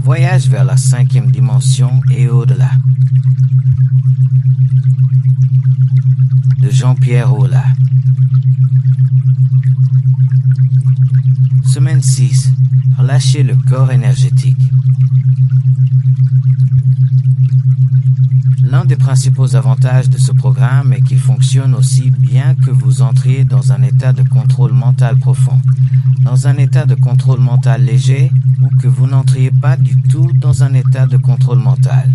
Voyage vers la 5e dimension et au-delà. De Jean-Pierre Aulas. Semaine 6. Relâchez le corps énergétique. L'un des principaux avantages de ce programme est qu'il fonctionne aussi bien que vous entriez dans un état de contrôle mental profond, dans un état de contrôle mental léger ou que vous n'entriez pas du tout dans un état de contrôle mental.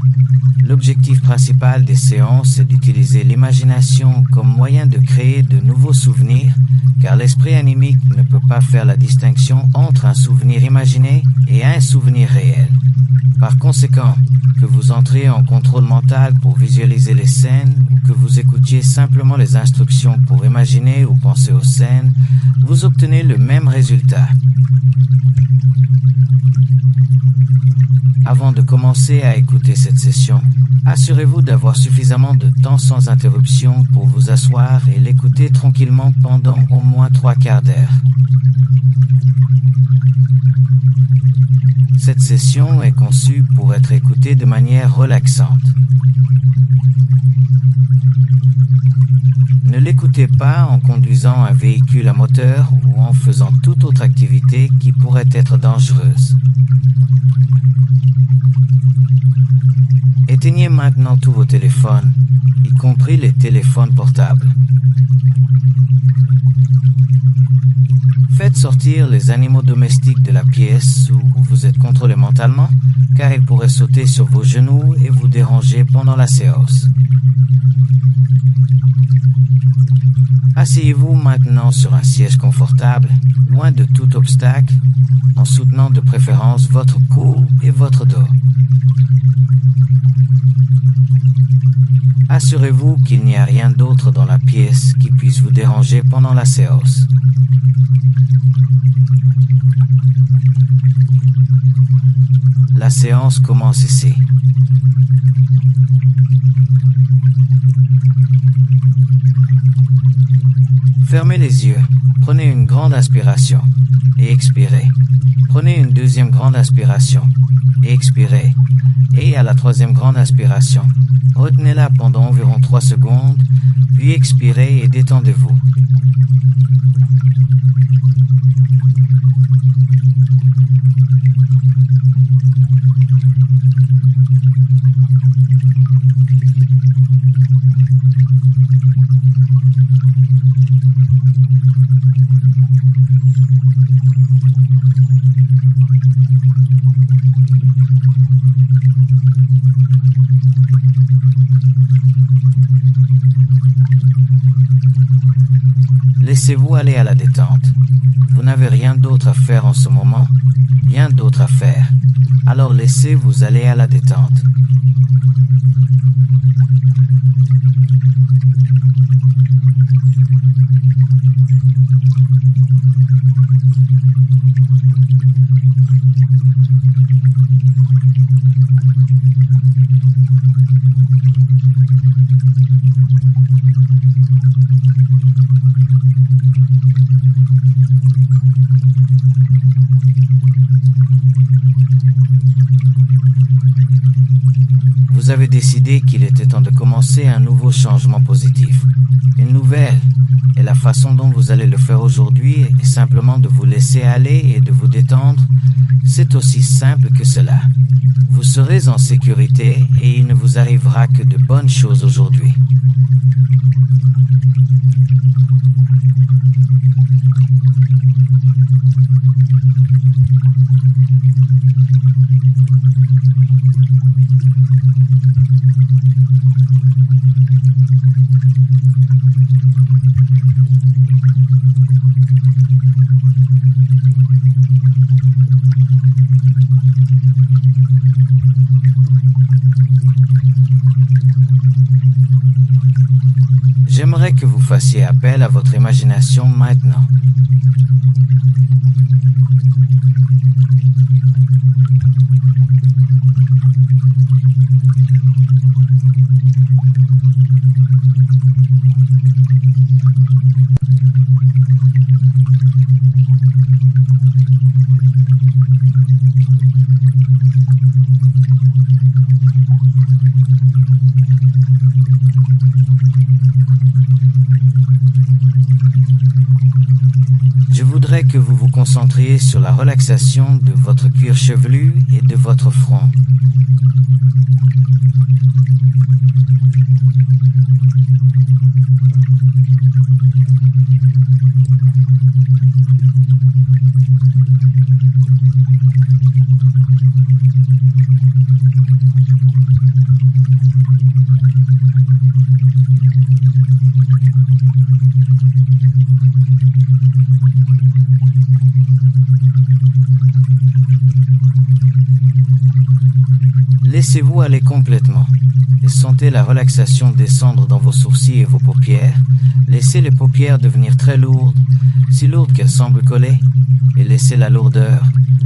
L'objectif principal des séances est d'utiliser l'imagination comme moyen de créer de nouveaux souvenirs, car l'esprit animique ne peut pas faire la distinction entre un souvenir imaginé et un souvenir réel. Par conséquent, que vous entriez en contrôle mental pour visualiser les scènes ou que vous écoutiez simplement les instructions pour imaginer ou penser aux scènes, vous obtenez le même résultat. Avant de commencer à écouter cette session, assurez-vous d'avoir suffisamment de temps sans interruption pour vous asseoir et l'écouter tranquillement pendant au moins 3/4 d'heure. Cette session est conçue pour être écoutée de manière relaxante. Ne l'écoutez pas en conduisant un véhicule à moteur ou en faisant toute autre activité qui pourrait être dangereuse. Éteignez maintenant tous vos téléphones, y compris les téléphones portables. Faites sortir les animaux domestiques de la pièce où vous êtes contrôlé mentalement, car ils pourraient sauter sur vos genoux et vous déranger pendant la séance. Asseyez-vous maintenant sur un siège confortable, loin de tout obstacle, en soutenant de préférence votre cou et votre dos. Assurez-vous qu'il n'y a rien d'autre dans la pièce qui puisse vous déranger pendant la séance. La séance commence ici. Fermez les yeux, prenez une grande inspiration et expirez. Prenez une deuxième grande inspiration et expirez. Et à la troisième grande inspiration, retenez-la pendant environ 3 secondes, puis expirez et détendez-vous. Laissez-vous aller à la détente. Vous n'avez rien d'autre à faire en ce moment, rien d'autre à faire. Alors laissez-vous aller à la détente. Vous avez décidé qu'il était temps de commencer un nouveau changement positif, une nouvelle, et la façon dont vous allez le faire aujourd'hui est simplement de vous laisser aller et de vous détendre. C'est aussi simple que cela. Vous serez en sécurité et il ne vous arrivera que de bonnes choses aujourd'hui. J'aimerais que vous fassiez appel à votre imagination maintenant. Je voudrais que vous vous concentriez sur la relaxation de votre cuir chevelu et de votre front. Laissez-vous aller complètement et sentez la relaxation descendre dans vos sourcils et vos paupières. Laissez les paupières devenir très lourdes, si lourdes qu'elles semblent coller, et laissez la lourdeur,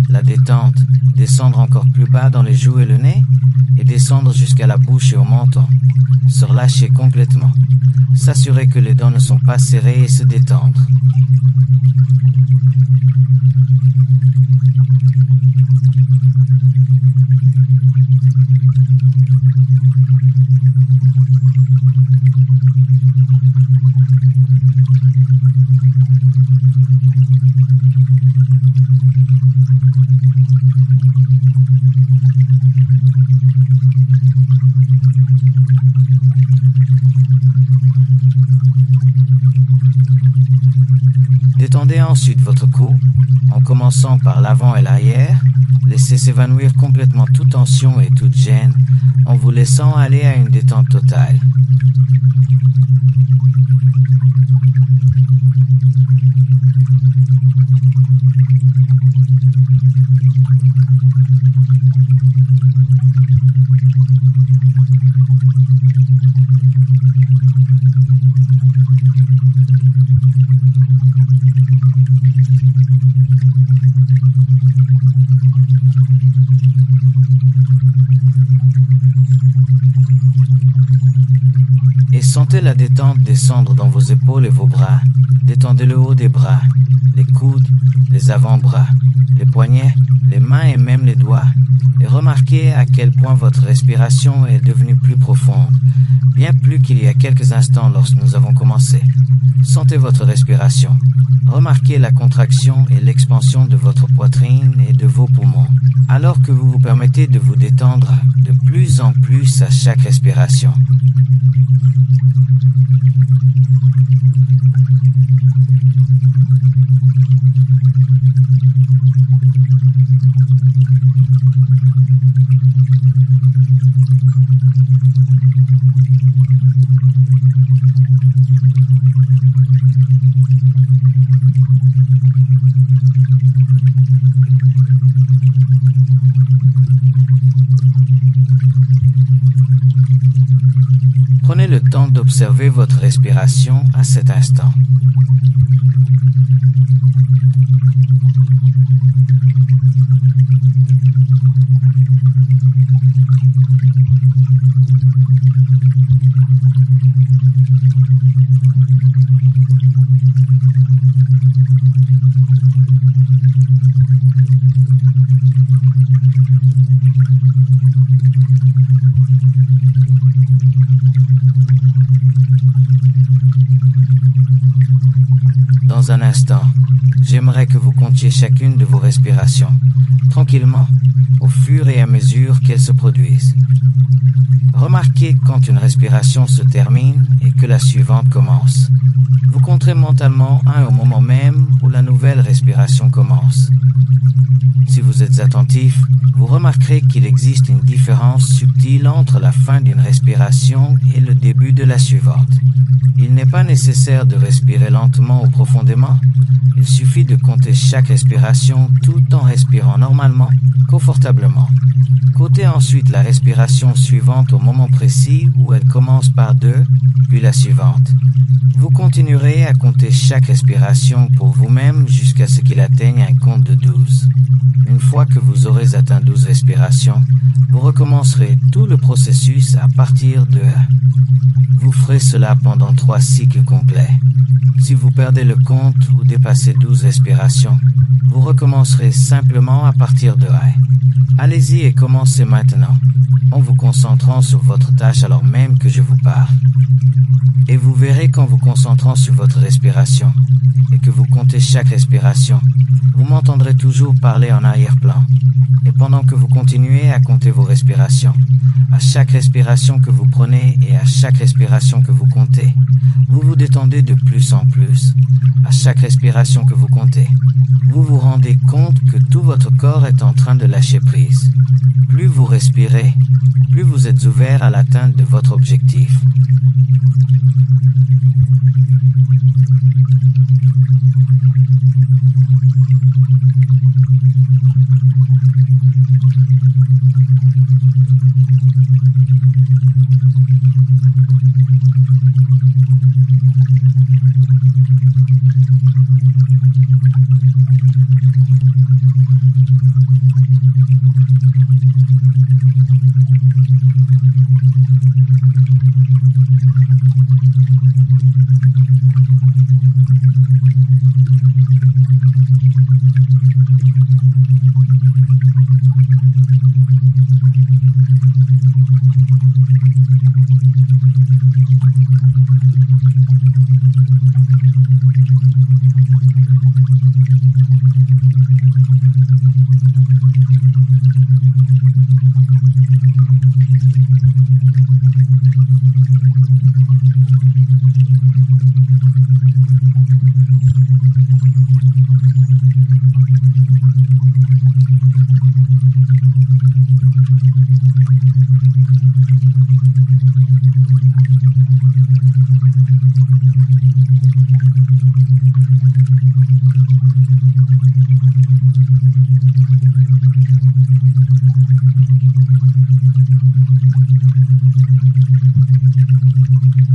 la détente, descendre encore plus bas dans les joues et le nez, et descendre jusqu'à la bouche et au menton. Se relâcher complètement. S'assurer que les dents ne sont pas serrées et se détendre. Détendez ensuite votre cou, en commençant par l'avant et l'arrière. Laissez s'évanouir complètement toute tension et toute gêne, en vous laissant aller à une détente totale. Et sentez la détente descendre dans vos épaules et vos bras. Détendez le haut des bras, les coudes, les avant-bras, les poignets, les mains et même les doigts. Et remarquez à quel point votre respiration est devenue plus profonde, bien plus qu'il y a quelques instants lorsque nous avons commencé. Sentez votre respiration. Remarquez la contraction et l'expansion de votre poitrine et de vos poumons, alors que vous vous permettez de vous détendre de plus en plus à chaque respiration. Prenez le temps d'observer votre respiration à cet instant. Dans un instant, j'aimerais que vous comptiez chacune de vos respirations, tranquillement, au fur et à mesure qu'elles se produisent. Remarquez quand une respiration se termine et que la suivante commence. Vous compterez mentalement un au moment même où la nouvelle respiration commence. Si vous êtes attentif, vous remarquerez qu'il existe une différence subtile entre la fin d'une respiration et le début de la suivante. Il n'est pas nécessaire de respirer lentement ou profondément. Il suffit de compter chaque respiration tout en respirant normalement, confortablement. Comptez ensuite la respiration suivante au moment précis où elle commence par 2, puis la suivante. Vous continuerez à compter chaque respiration pour vous-même jusqu'à ce qu'il atteigne un compte de 12. Une fois que vous aurez atteint 12 respirations, vous recommencerez tout le processus à partir de 1. Vous ferez cela pendant 3 cycles complets. Si vous perdez le compte ou dépassez 12 respirations, vous recommencerez simplement à partir de 1. Allez-y et commencez maintenant, en vous concentrant sur votre tâche alors même que je vous parle. Et vous verrez qu'en vous concentrant sur votre respiration, et que vous comptez chaque respiration, vous m'entendrez toujours parler en arrière-plan. Et pendant que vous continuez à compter vos respirations, à chaque respiration que vous prenez et à chaque respiration que vous comptez, vous vous détendez de plus en plus. À chaque respiration que vous comptez, vous vous rendez compte que tout votre corps est en train de lâcher prise. Plus vous respirez, plus vous êtes ouvert à l'atteinte de votre objectif.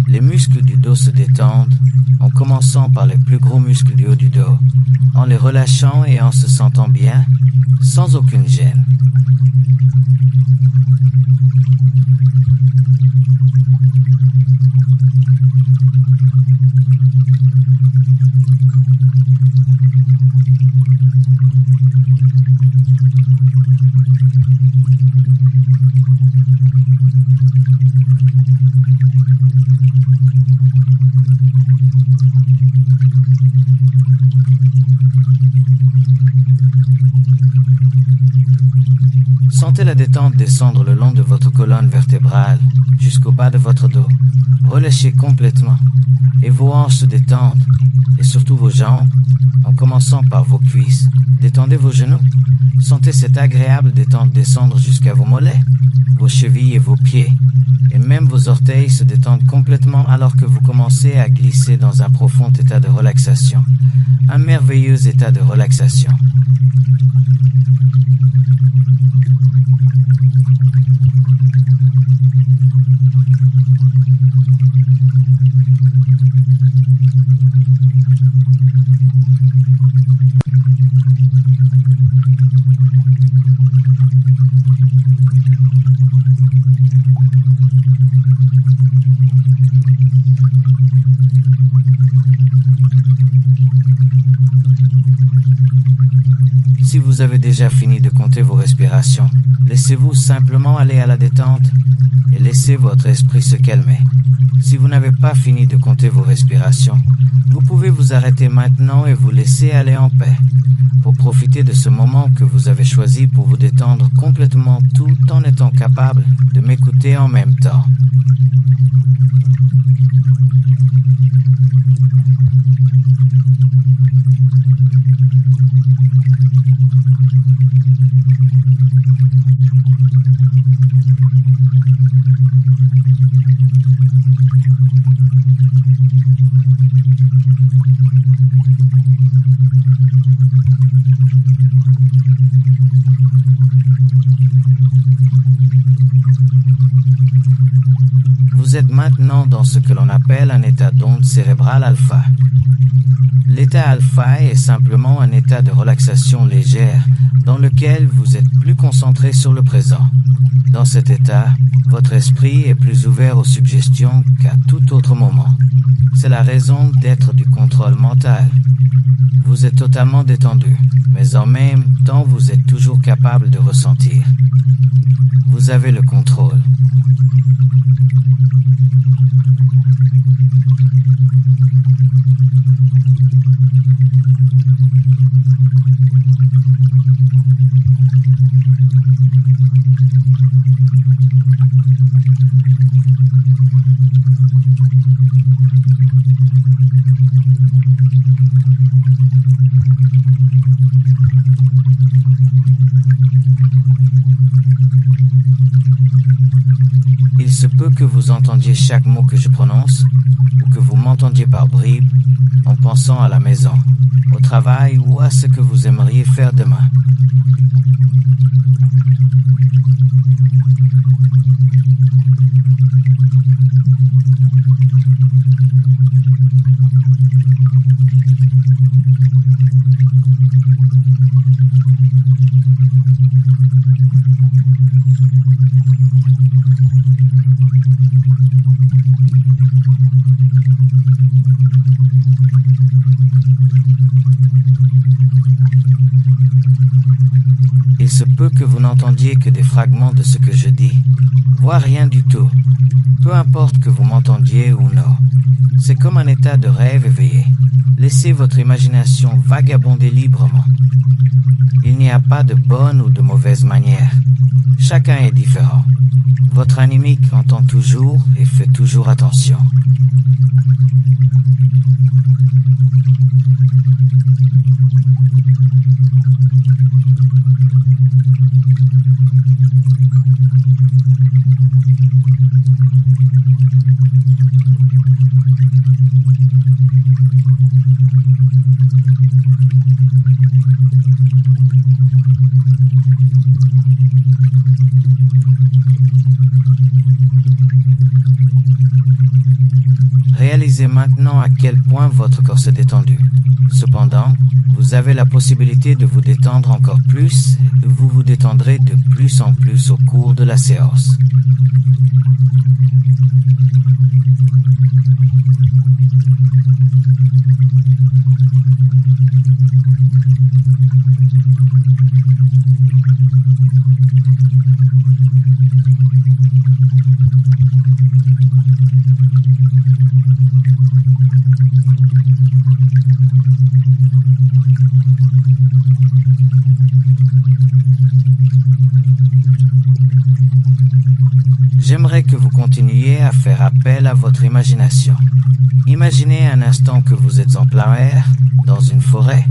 Les muscles du dos se détendent en commençant par les plus gros muscles du haut du dos, en les relâchant et en se sentant bien, sans aucune gêne. Sentez la détente descendre le long de votre colonne vertébrale jusqu'au bas de votre dos. Relâchez complètement et vos hanches se détendent et surtout vos jambes en commençant par vos cuisses. Détendez vos genoux. Sentez cette agréable détente descendre jusqu'à vos mollets, vos chevilles et vos pieds. Et même vos orteils se détendent complètement alors que vous commencez à glisser dans un profond état de relaxation. Un merveilleux état de relaxation. Si vous avez déjà fini de compter vos respirations, laissez-vous simplement aller à la détente et laissez votre esprit se calmer. Si vous n'avez pas fini de compter vos respirations, vous pouvez vous arrêter maintenant et vous laisser aller en paix, pour profiter de ce moment que vous avez choisi pour vous détendre complètement tout en étant capable de m'écouter en même temps. Vous êtes maintenant dans ce que l'on appelle un état d'onde cérébrale alpha. L'état alpha est simplement un état de relaxation légère dans lequel vous êtes plus concentré sur le présent. Dans cet état, votre esprit est plus ouvert aux suggestions qu'à tout autre moment. C'est la raison d'être du contrôle mental. Vous êtes totalement détendu, mais en même temps vous êtes toujours capable de ressentir. Vous avez le contrôle. Il se peut que vous entendiez chaque mot que je prononce, ou que vous m'entendiez par bribes, en pensant à la maison, au travail ou à ce que vous aimeriez faire demain. Il se peut que vous n'entendiez que des fragments de ce que je dis, voire rien du tout. Peu importe que vous m'entendiez ou non. C'est comme un état de rêve éveillé. Laissez votre imagination vagabonder librement. Il n'y a pas de bonne ou de mauvaise manière. Chacun est différent. Votre animique entend toujours et fait toujours attention. Réalisez maintenant à quel point votre corps s'est détendu. Cependant, vous avez la possibilité de vous détendre encore plus et vous vous détendrez de plus en plus au cours de la séance. J'aimerais que vous continuiez à faire appel à votre imagination. Imaginez un instant que vous êtes en plein air, dans une forêt,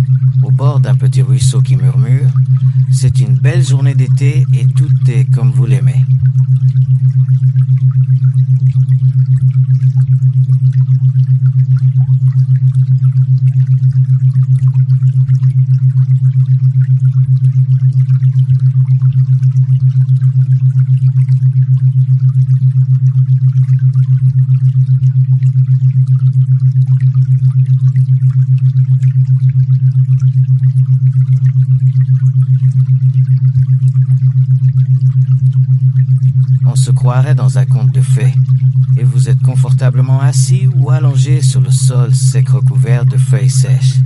au bord d'un petit ruisseau qui murmure. C'est une belle journée d'été et tout est comme vous l'aimez. On se croirait dans un conte de fées, et vous êtes confortablement assis ou allongé sur le sol sec recouvert de feuilles sèches.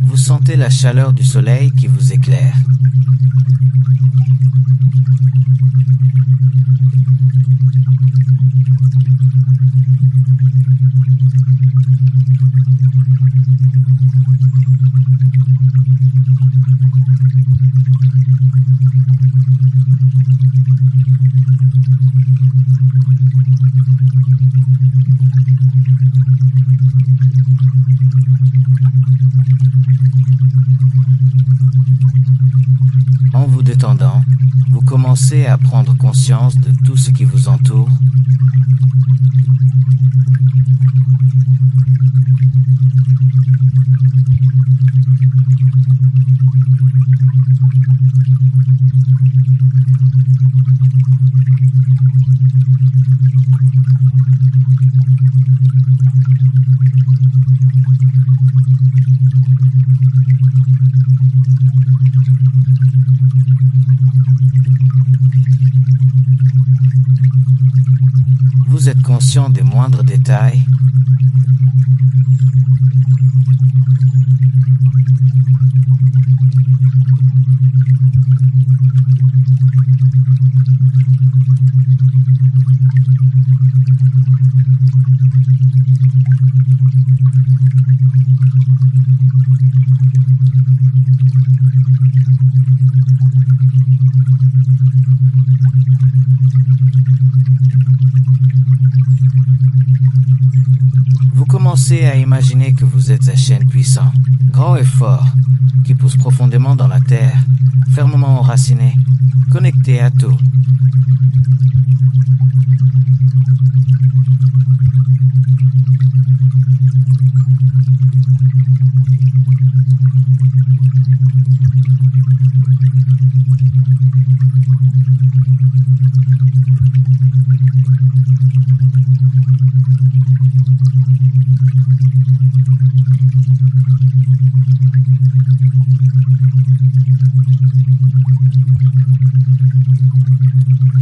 Vous sentez la chaleur du soleil qui vous éclaire. En vous détendant, vous commencez à prendre conscience de tout ce qui vous entoure. Vous êtes conscient des moindres détails. Vous commencez à imaginer que vous êtes un chêne puissant, grand et fort, qui pousse profondément dans la terre, fermement enraciné, connecté à tout.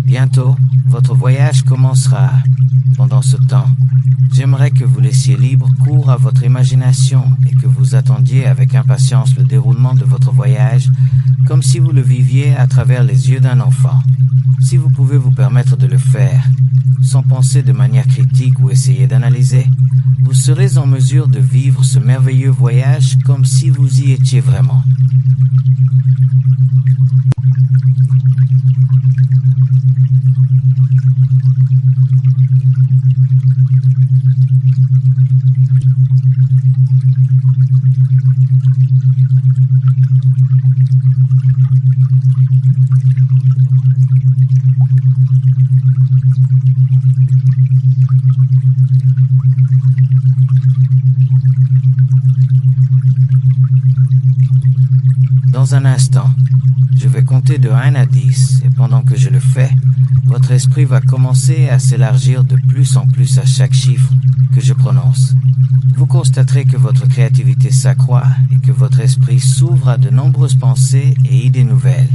Bientôt, votre voyage commencera. Pendant ce temps, j'aimerais que vous laissiez libre cours à votre imagination et que vous attendiez avec impatience le déroulement de votre voyage, comme si vous le viviez à travers les yeux d'un enfant. Si vous pouvez vous permettre de le faire, sans penser de manière critique ou essayer d'analyser, vous serez en mesure de vivre ce merveilleux voyage comme si vous y étiez vraiment. Dans un instant, je vais compter de 1 à 10 et pendant que je le fais, votre esprit va commencer à s'élargir de plus en plus à chaque chiffre que je prononce. Vous constaterez que votre créativité s'accroît et que votre esprit s'ouvre à de nombreuses pensées et idées nouvelles.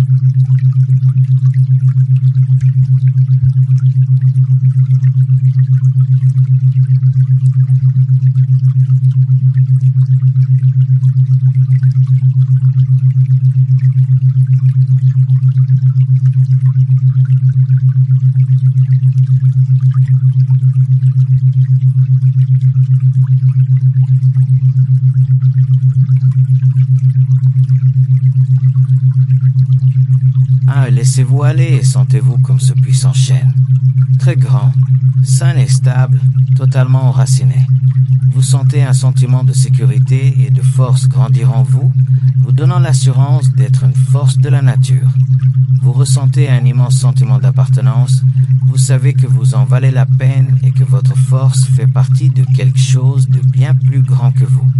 Laissez-vous aller et sentez-vous comme ce puissant chêne. Très grand, sain et stable, totalement enraciné. Vous sentez un sentiment de sécurité et de force grandir en vous, vous donnant l'assurance d'être une force de la nature. Vous ressentez un immense sentiment d'appartenance, vous savez que vous en valez la peine et que votre force fait partie de quelque chose de bien plus grand que vous.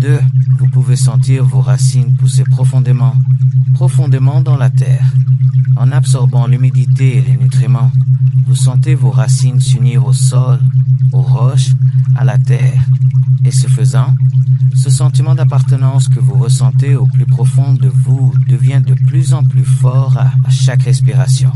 Deux, vous pouvez sentir vos racines pousser profondément, profondément dans la terre. En absorbant l'humidité et les nutriments, vous sentez vos racines s'unir au sol, aux roches, à la terre. Et ce faisant, ce sentiment d'appartenance que vous ressentez au plus profond de vous devient de plus en plus fort à chaque respiration.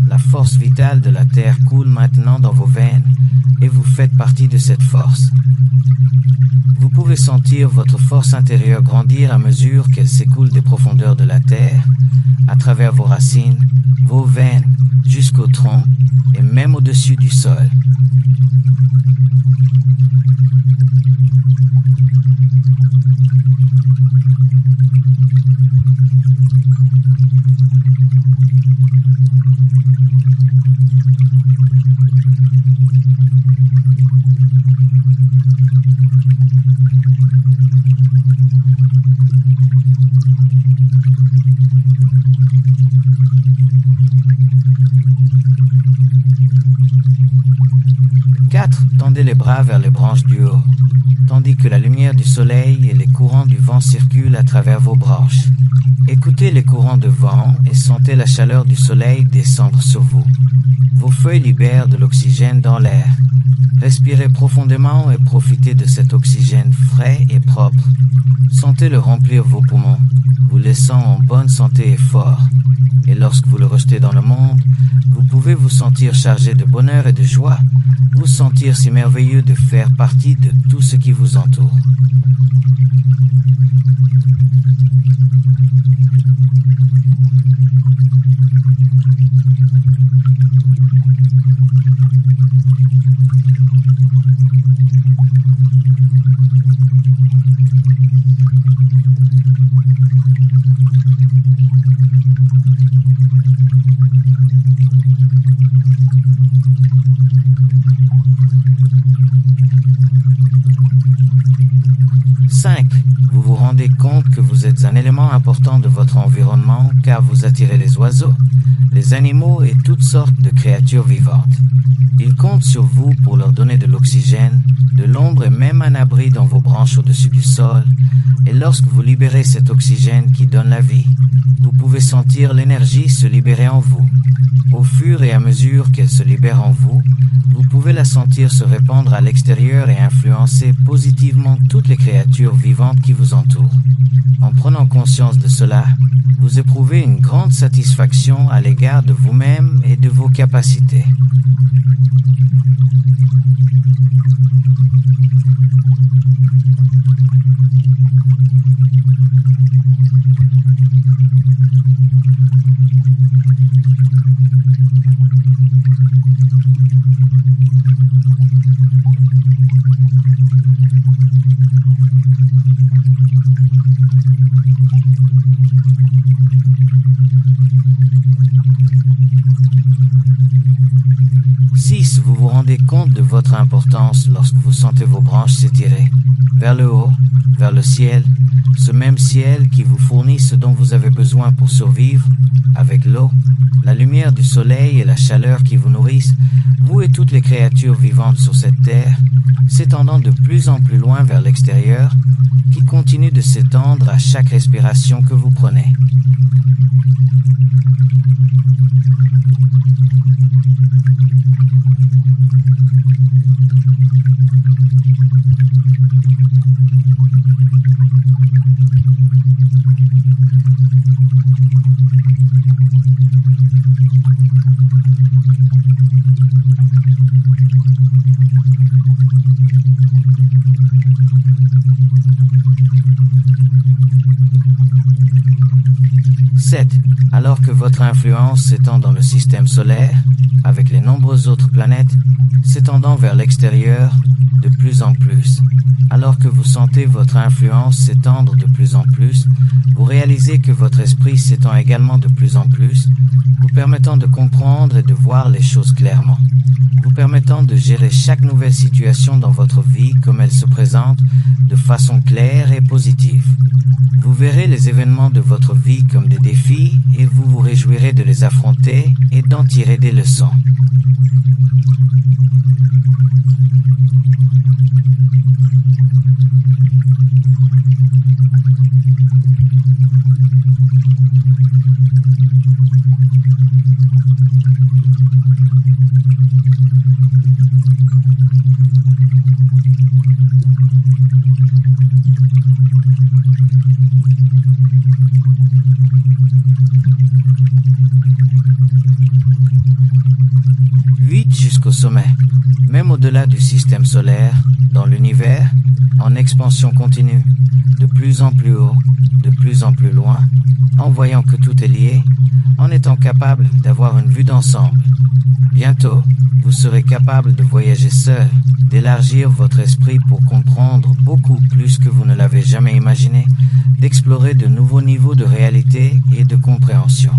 La force vitale de la Terre coule maintenant dans vos veines et vous faites partie de cette force. Vous pouvez sentir votre force intérieure grandir à mesure qu'elle s'écoule des profondeurs de la Terre, à travers vos racines, vos veines, jusqu'au tronc et même au-dessus du sol. Tendez les bras vers les branches du haut, tandis que la lumière du soleil et les courants du vent circulent à travers vos branches. Écoutez les courants de vent et sentez la chaleur du soleil descendre sur vous. Vos feuilles libèrent de l'oxygène dans l'air. Respirez profondément et profitez de cet oxygène frais et propre. Sentez-le remplir vos poumons, vous laissant en bonne santé et fort. Et lorsque vous le rejetez dans le monde, vous pouvez vous sentir chargé de bonheur et de joie, vous sentir si merveilleux de faire partie de tout ce qui vous entoure. Vous vous rendez compte que vous êtes un élément important de votre environnement car vous attirez les oiseaux, les animaux et toutes sortes de créatures vivantes. Ils comptent sur vous pour leur donner de l'oxygène, de l'ombre et même un abri dans vos branches au-dessus du sol. Et lorsque vous libérez cet oxygène qui donne la vie, vous pouvez sentir l'énergie se libérer en vous. Au fur et à mesure qu'elle se libère en vous, vous pouvez la sentir se répandre à l'extérieur et influencer positivement toutes les créatures vivantes qui vous entourent. En prenant conscience de cela, vous éprouvez une grande satisfaction à l'égard de vous-même et de vos capacités. Vous vous rendez compte de votre importance lorsque vous sentez vos branches s'étirer vers le haut, vers le ciel, ce même ciel qui vous fournit ce dont vous avez besoin pour survivre, avec l'eau, la lumière du soleil et la chaleur qui vous nourrissent, vous et toutes les créatures vivantes sur cette terre, s'étendant de plus en plus loin vers l'extérieur, qui continue de s'étendre à chaque respiration que vous prenez. 7. Alors que votre influence s'étend dans le système solaire, avec les nombreuses autres planètes, s'étendant vers l'extérieur de plus en plus. Alors que vous sentez votre influence s'étendre de plus en plus, vous réalisez que votre esprit s'étend également de plus en plus, vous permettant de comprendre et de voir les choses clairement, vous permettant de gérer chaque nouvelle situation dans votre vie comme elle se présente de façon claire et positive. Vous verrez les événements de votre vie comme des défis et vous vous réjouirez de les affronter et d'en tirer des leçons. Jusqu'au sommet, même au-delà du système solaire, dans l'univers, en expansion continue, de plus en plus haut, de plus en plus loin, en voyant que tout est lié, en étant capable d'avoir une vue d'ensemble. Bientôt, vous serez capable de voyager seul, d'élargir votre esprit pour comprendre beaucoup plus que vous ne l'avez jamais imaginé, d'explorer de nouveaux niveaux de réalité et de compréhension.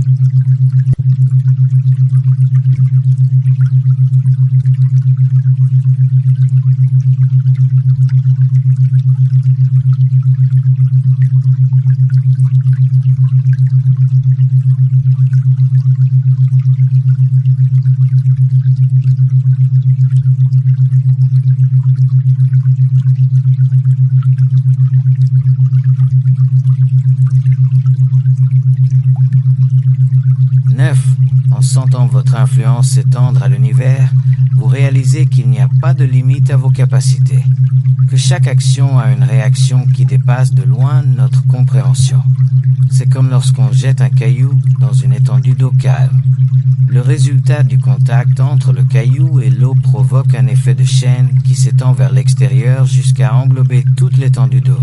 En sentant votre influence s'étendre à l'univers, vous réalisez qu'il n'y a pas de limite à vos capacités, que chaque action a une réaction qui dépasse de loin notre compréhension. C'est comme lorsqu'on jette un caillou dans une étendue d'eau calme. Le résultat du contact entre le caillou et l'eau provoque un effet de chaîne qui s'étend vers l'extérieur jusqu'à englober toute l'étendue d'eau.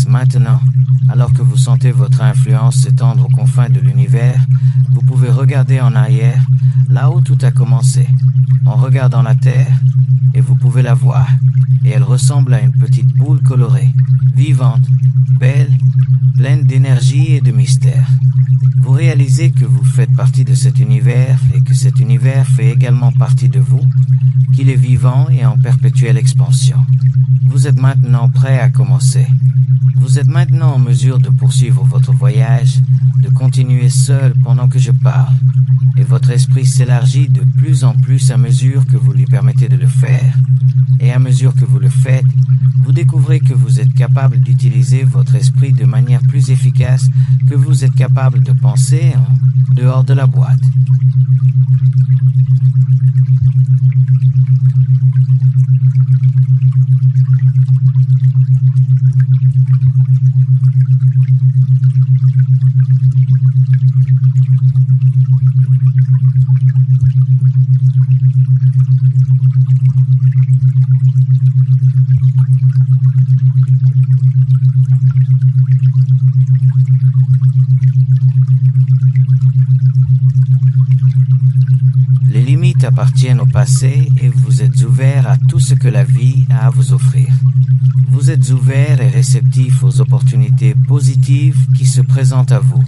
Maintenant, alors que vous sentez votre influence s'étendre aux confins de l'univers, vous pouvez regarder en arrière, là où tout a commencé, en regardant la Terre, et vous pouvez la voir, et elle ressemble à une petite boule colorée, vivante, belle, pleine d'énergie et de mystère. Vous réalisez que vous faites partie de cet univers et que cet univers fait également partie de vous, qu'il est vivant et en perpétuelle expansion. Vous êtes maintenant prêt à commencer. Vous êtes maintenant en mesure de poursuivre votre voyage, de continuer seul pendant que je parle, et votre esprit s'élargit de plus en plus à mesure que vous lui permettez de le faire, et à mesure que vous le faites, vous découvrez que vous êtes capable d'utiliser votre esprit de manière plus efficace que vous êtes capable de penser en dehors de la boîte. Appartiennent au passé et vous êtes ouvert à tout ce que la vie a à vous offrir. Vous êtes ouvert et réceptif aux opportunités positives qui se présentent à vous.